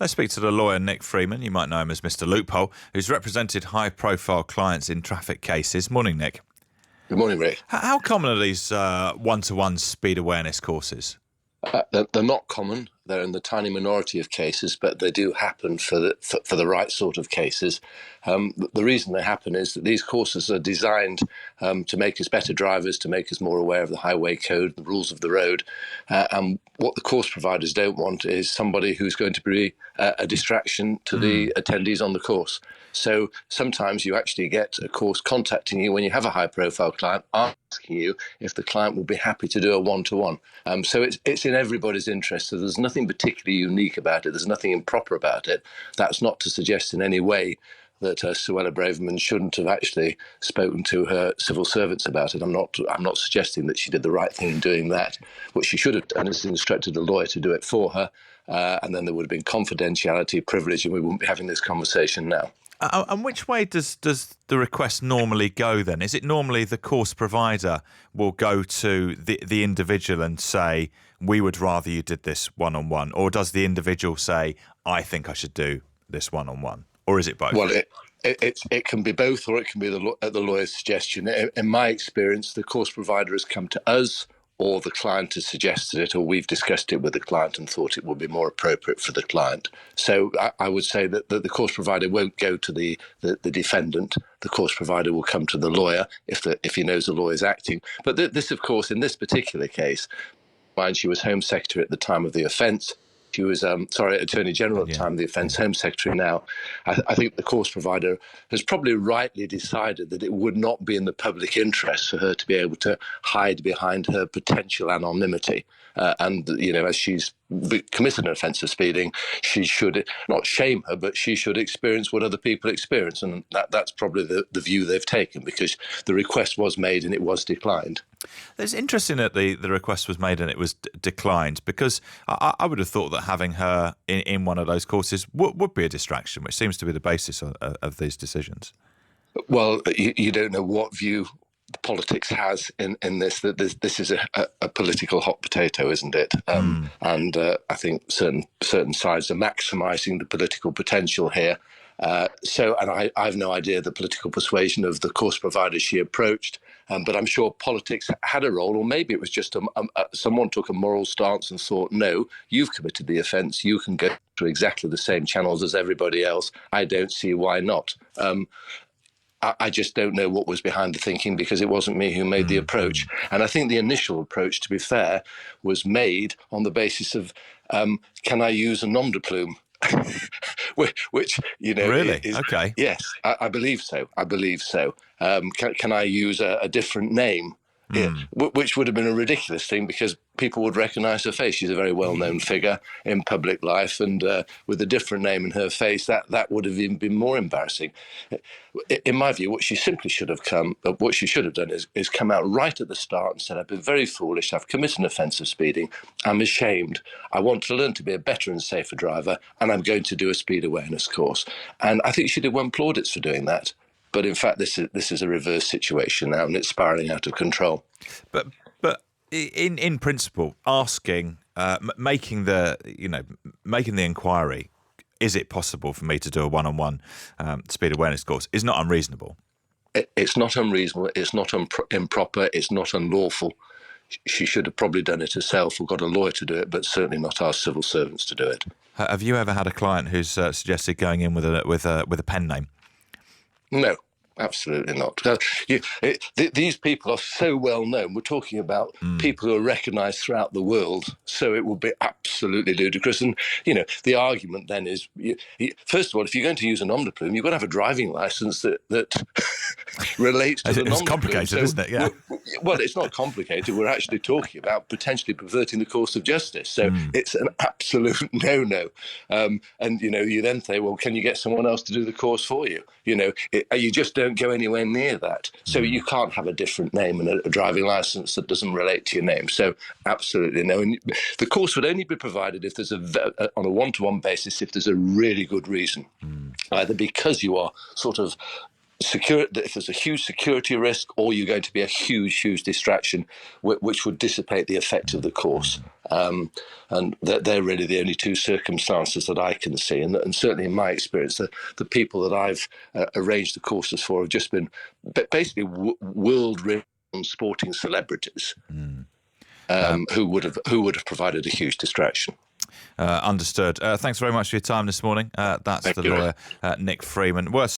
Let's speak to the lawyer Nick Freeman. You might know him as Mr. Loophole, who's represented high-profile clients in traffic cases. Morning, Nick. Good morning, Rick. How common are these one-to-one speed awareness courses? They're not common. They're in the tiny minority of cases, but they do happen for the right sort of cases. The reason they happen is that these courses are designed to make us better drivers, to make us more aware of the highway code, the rules of the road. And what the course providers don't want is somebody who's going to be a distraction to the attendees on the course. So sometimes you actually get a course contacting you when you have a high-profile client, asking you if the client will be happy to do a one-to-one. So it's in everybody's interest. So there's nothing particularly unique about it. There's nothing improper about it. That's not to suggest in any way that Suella Braverman shouldn't have actually spoken to her civil servants about it. I'm not suggesting that she did the right thing in doing that. What she should have done is instructed a lawyer to do it for her, and then there would have been confidentiality, privilege, and we wouldn't be having this conversation now. And which way does the request normally go then? Is it normally the course provider will go to the individual and say, we would rather you did this one-on-one? Or does the individual say, I think I should do this one-on-one? Or is it both? Well, it can be both, or it can be the lawyer's suggestion. In my experience, the course provider has come to us, or the client has suggested it, or we've discussed it with the client and thought it would be more appropriate for the client. So I would say that the course provider won't go to the defendant. The course provider will come to the lawyer if he knows the lawyer is acting. But this, of course, in this particular case, she was Home Secretary at the time of the offence. She was, Attorney General at the time of the offence, Home Secretary now. I think the course provider has probably rightly decided that it would not be in the public interest for her to be able to hide behind her potential anonymity. And, as she's committed an offence of speeding, she should not shame her, but she should experience what other people experience. And that's probably the view they've taken, because the request was made and it was declined. It's interesting that the request was made and it was declined, because I would have thought that having her in one of those courses would be a distraction, which seems to be the basis of these decisions. Well, you don't know what view politics has in this, that this is a political hot potato, isn't it? And I think certain sides are maximising the political potential here. And I have no idea the political persuasion of the course provider she approached, but I'm sure politics had a role, or maybe it was just someone took a moral stance and thought, no, you've committed the offence, you can go through exactly the same channels as everybody else. I don't see why not. I just don't know what was behind the thinking, because it wasn't me who made the approach. And I think the initial approach, to be fair, was made on the basis of, can I use a nom de plume? Which, really? is, okay. Yes, I believe so. Can I use a different name? Yeah, which would have been a ridiculous thing, because people would recognise her face. She's a very well-known figure in public life, and with a different name in her face, that would have even been more embarrassing. In my view, what she should have done is come out right at the start and said, I've been very foolish, I've committed an offence of speeding, I'm ashamed, I want to learn to be a better and safer driver, and I'm going to do a speed awareness course. And I think she did win plaudits for doing that. But in fact, this is a reverse situation now, and it's spiralling out of control. But in principle, asking, making the inquiry, is it possible for me to do a one-on-one speed awareness course, is not unreasonable. It's not unreasonable. It's not improper. It's not unlawful. She should have probably done it herself or got a lawyer to do it, but certainly not asked civil servants to do it. Have you ever had a client who's suggested going in with a pen name? No, absolutely not. These people are so well known. We're talking about people who are recognised throughout the world, so it would be absolutely ludicrous. And, the argument then is, first of all, if you're going to use a nom de plume, you've got to have a driving licence that relates to the nom de plume. It's complicated, isn't it? Yeah. Well, it's not complicated. We're actually talking about potentially perverting the course of justice. So it's an absolute no-no. And, you then say, well, can you get someone else to do the course for you? You just don't go anywhere near that. So you can't have a different name and a driving licence that doesn't relate to your name. So absolutely no. And the course would only be provided if there's on a one-to-one basis, if there's a really good reason, either because you are sort of if there's a huge security risk, or you're going to be a huge distraction, which would dissipate the effect of the course. And they're really the only two circumstances that I can see. And certainly in my experience, the people that I've arranged the courses for have just been basically world-renowned sporting celebrities who would have provided a huge distraction. Understood. Thanks very much for your time this morning. That's Thank the you. lawyer, Nick Freeman. Worth